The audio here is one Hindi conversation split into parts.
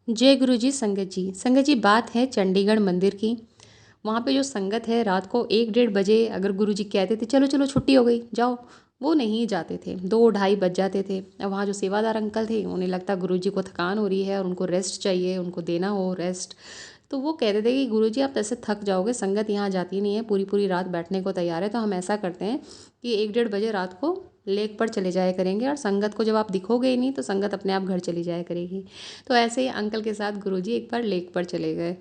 जय गुरु जी। संगत जी बात है चंडीगढ़ मंदिर की। वहाँ पे जो संगत है रात को 1 डेढ़ बजे अगर गुरु जी कहते थे चलो चलो छुट्टी हो गई जाओ, वो नहीं जाते थे। 2 ढाई बज जाते थे। अब वहाँ जो सेवादार अंकल थे उन्हें लगता गुरु जी को थकान हो रही है और उनको रेस्ट चाहिए, उनको देना हो रेस्ट। तो वो कहते थे कि गुरु जी आप ऐसे थक जाओगे, संगत यहाँ जाती नहीं है, पूरी पूरी रात बैठने को तैयार है, तो हम ऐसा करते हैं कि 1 डेढ़ बजे रात को लेक पर चले जाया करेंगे और संगत को जब आप दिखोगे ही नहीं तो संगत अपने आप घर चली जाया करेगी। तो ऐसे ही अंकल के साथ गुरुजी एक बार लेक पर चले गए।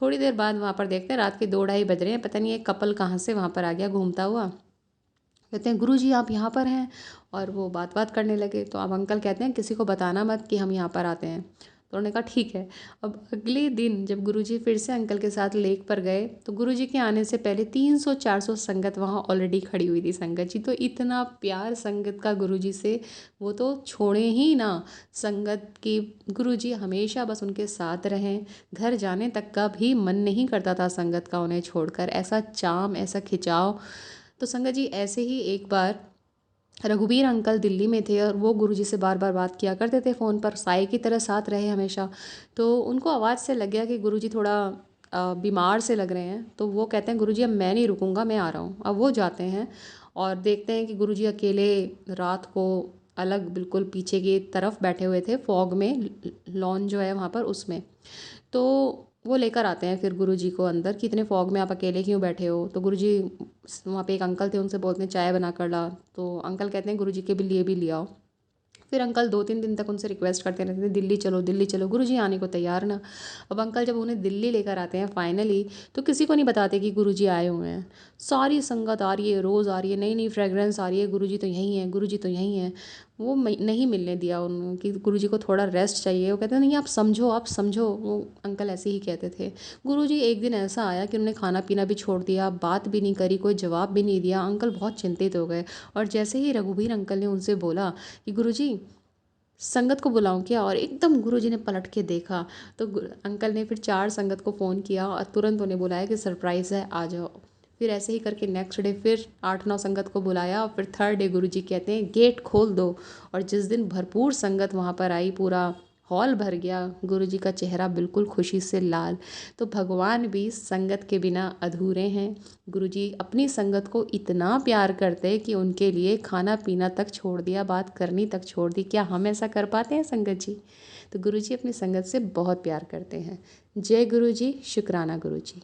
थोड़ी देर बाद वहाँ पर देखते हैं रात के 2 ढाई बज रहे हैं, पता नहीं एक कपल कहाँ से वहाँ पर आ गया घूमता हुआ। कहते हैं गुरुजी आप यहाँ पर हैं, और वो बात बात करने लगे। तो अब अंकल कहते हैं किसी को बताना मत कि हम यहाँ पर आते हैं। तो उन्होंने कहा ठीक है। अब अगले दिन जब गुरुजी फिर से अंकल के साथ लेक पर गए तो गुरुजी के आने से पहले 300 400 संगत वहाँ ऑलरेडी खड़ी हुई थी। संगत जी तो इतना प्यार संगत का गुरुजी से, वो तो छोड़े ही ना संगत की। गुरुजी हमेशा बस उनके साथ रहें, घर जाने तक का भी मन नहीं करता था संगत का उन्हें छोड़कर। ऐसा चाम, ऐसा खिंचाव। तो संगत जी ऐसे ही एक बार रघुवीर अंकल दिल्ली में थे और वो गुरुजी से बार बार बात किया करते थे फ़ोन पर, साई की तरह साथ रहे हमेशा। तो उनको आवाज़ से लग गया कि गुरुजी थोड़ा बीमार से लग रहे हैं। तो वो कहते हैं गुरुजी अब मैं नहीं रुकूंगा, मैं आ रहा हूँ। अब वो जाते हैं और देखते हैं कि गुरुजी अकेले रात को अलग बिल्कुल पीछे की तरफ बैठे हुए थे, फॉग में, लॉन जो है वहाँ पर उसमें। तो वो लेकर आते हैं फिर गुरुजी को अंदर कि इतने फॉग में आप अकेले क्यों बैठे हो। तो गुरुजी, वहाँ पे एक अंकल थे, उनसे बोलते हैं चाय बना कर ला। तो अंकल कहते हैं गुरुजी के भी लिए भी ले आओ। फिर अंकल 2 3 दिन तक उनसे रिक्वेस्ट करते रहते थे दिल्ली चलो दिल्ली चलो, गुरुजी आने को तैयार ना। अब अंकल जब उन्हें दिल्ली लेकर आते हैं फाइनली, तो किसी को नहीं बताते कि गुरुजी आए हुए हैं। सारी संगत आ रही है, रोज़ आ रही है, नई नई फ्रेगरेंस आ रही है, गुरुजी तो यहीं है, गुरुजी तो यहीं है। वो नहीं मिलने दिया उन्होंने कि गुरुजी को थोड़ा रेस्ट चाहिए। वो कहते हैं नहीं आप समझो, आप समझो। वो अंकल ऐसे ही कहते थे। गुरुजी एक दिन ऐसा आया कि उन्होंने खाना पीना भी छोड़ दिया, बात भी नहीं करी, कोई जवाब भी नहीं दिया। अंकल बहुत चिंतित हो गए। और जैसे ही रघुवीर अंकल ने उनसे बोला कि गुरुजी संगत को बुलाऊं क्या, और एकदम गुरुजी ने पलट के देखा। तो अंकल ने फिर 4 संगत को फ़ोन किया और तुरंत उन्हें बुलाया कि सरप्राइज़ है आ जाओ। फिर ऐसे ही करके नेक्स्ट डे फिर 8 9 संगत को बुलाया और फिर थर्ड डे गुरुजी कहते हैं गेट खोल दो। और जिस दिन भरपूर संगत वहाँ पर आई, पूरा हॉल भर गया, गुरुजी का चेहरा बिल्कुल खुशी से लाल। तो भगवान भी संगत के बिना अधूरे हैं। गुरुजी अपनी संगत को इतना प्यार करते कि उनके लिए खाना पीना तक छोड़ दिया, बात करनी तक छोड़ दी। क्या हम ऐसा कर पाते हैं संगत जी? तो गुरुजी अपनी संगत से बहुत प्यार करते हैं। जय गुरुजी, शुक्राना गुरुजी।